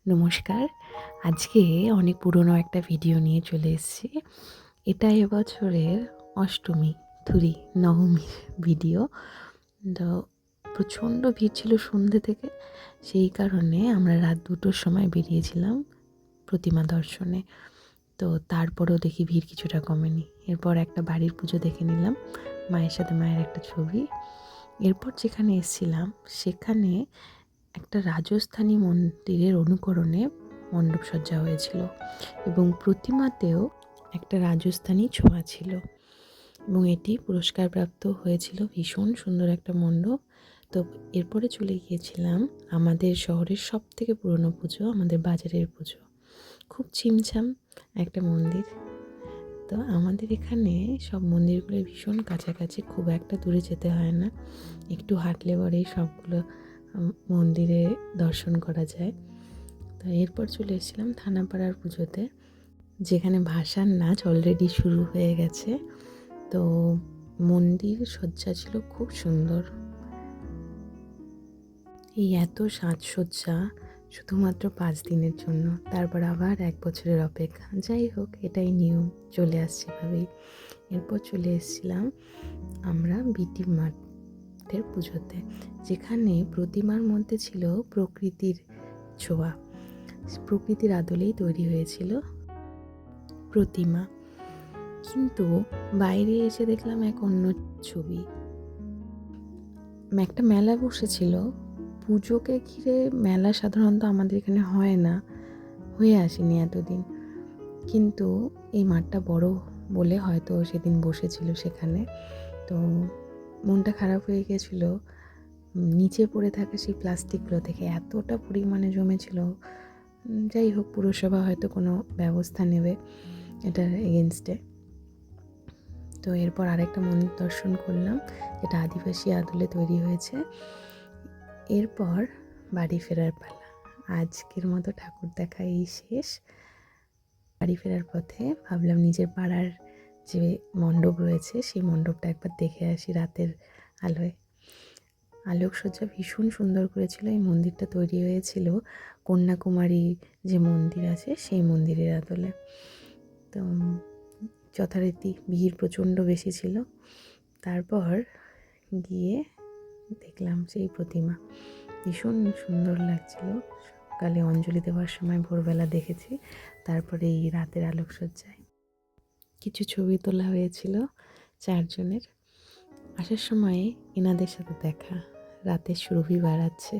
নমস্কার। আজকে অনেক পুরনো একটা ভিডিও নিয়ে চলে এসেছি। এটা এবছরের অষ্টমী, নবমীর ভিডিও। তো প্রচণ্ড ভিড় ছিল সন্ধ্যে থেকে। সেই কারণে আমরা রাত ২টোর সময় বেরিয়েছিলাম প্রতিমা দর্শনে। তো তারপরেও দেখি ভিড় কিছুটা কমেনি। এরপর একটা বাড়ির পুজো দেখে নিলাম, মায়ের সাথে মায়ের একটা ছবি। এরপর যেখানে এসেছিলাম সেখানে একটা রাজস্থানী মন্দিরের অনুকরণে মণ্ডপ সজ্জা হয়েছিল এবং প্রতিমাতেও একটা রাজস্থানী ছোঁয়া ছিল এবং এটি পুরস্কারপ্রাপ্ত হয়েছিল। ভীষণ সুন্দর একটা মণ্ডপ। তো এরপরে চলে গিয়েছিলাম আমাদের শহরের সবথেকে পুরনো পুজো, আমাদের বাজারের পুজো। খুব ছিমছাম একটা মন্দির। তো আমাদের এখানে সব মন্দিরগুলো ভীষণ কাছাকাছি, খুব একটা দূরে যেতে হয় না, একটু হাঁটলে পরেই সবগুলো মন্দিরে দর্শন করা যায়। তো এরপর চলে এসেছিলাম থানাপাড়ার পুজোতে, যেখানে ভাসান নাচ অলরেডি শুরু হয়ে গেছে। তো মন্দির সজ্জা ছিল খুব সুন্দর। এই এত সাজসজ্জা শুধুমাত্র 5 দিনের জন্য, তারপর আবার 1 বছরের অপেক্ষা। যাই হোক, এটাই নিয়ম, চলে আসছে এভাবেই। এরপর চলে এসেছিলাম আমরা বিটি মাঠের পুজোতে, যেখানে প্রতিমার মধ্যে ছিল প্রকৃতির ছোঁয়া। প্রকৃতির আদলেই তৈরি হয়েছিল প্রতিমা, কিন্তু বাইরে এসে দেখলাম এক অন্য ছবি। একটা মেলা বসেছিল পুজোকে ঘিরে। মেলা সাধারণত আমাদের এখানে হয় না, হয়ে আসেনি এতদিন, কিন্তু এই মাঠটা বড় বলে হয়তো সেদিন বসেছিল সেখানে। তো মনটা খারাপ হয়ে গেছিলো, নিচে পড়ে থাকা সেই প্লাস্টিকগুলো থেকে এতটা পরিমাণে জমেছিল। যাই হোক, পুরসভা হয়তো কোনো ব্যবস্থা নেবে এটার এগেনস্টে। তো এরপর আরেকটা মন্দির দর্শন করলাম, যেটা আদিবাসী আদলে তৈরি হয়েছে। এরপর বাড়ি ফেরার পালা। আজকের মতো ঠাকুর দেখা এই শেষ। বাড়ি ফেরার পথে ভাবলাম নিজের পাড়ার যে মণ্ডপ রয়েছে সেই মণ্ডপটা একবার দেখে আসি রাতের আলোয়। আলোকসজ্জা ভীষণ সুন্দর করেছিল। এই মন্দিরটা তৈরি হয়েছিল কন্যাকুমারী যে মন্দির আছে সেই মন্দিরের আদলে। তো যথারীতি ভিড় প্রচণ্ড বেশি ছিল। তারপর গিয়ে দেখলাম সেই প্রতিমা, ভীষণ সুন্দর লাগছিল। সকালে অঞ্জলি দেওয়ার সময় ভোরবেলা দেখেছি, তারপরে এই রাতের আলোকসজ্জায় কিছু ছবি তোলা হয়েছিল 4 জনের। আসার সময় এনাদের সাথে দেখা, রাতের সুরভি বাড়াচ্ছে।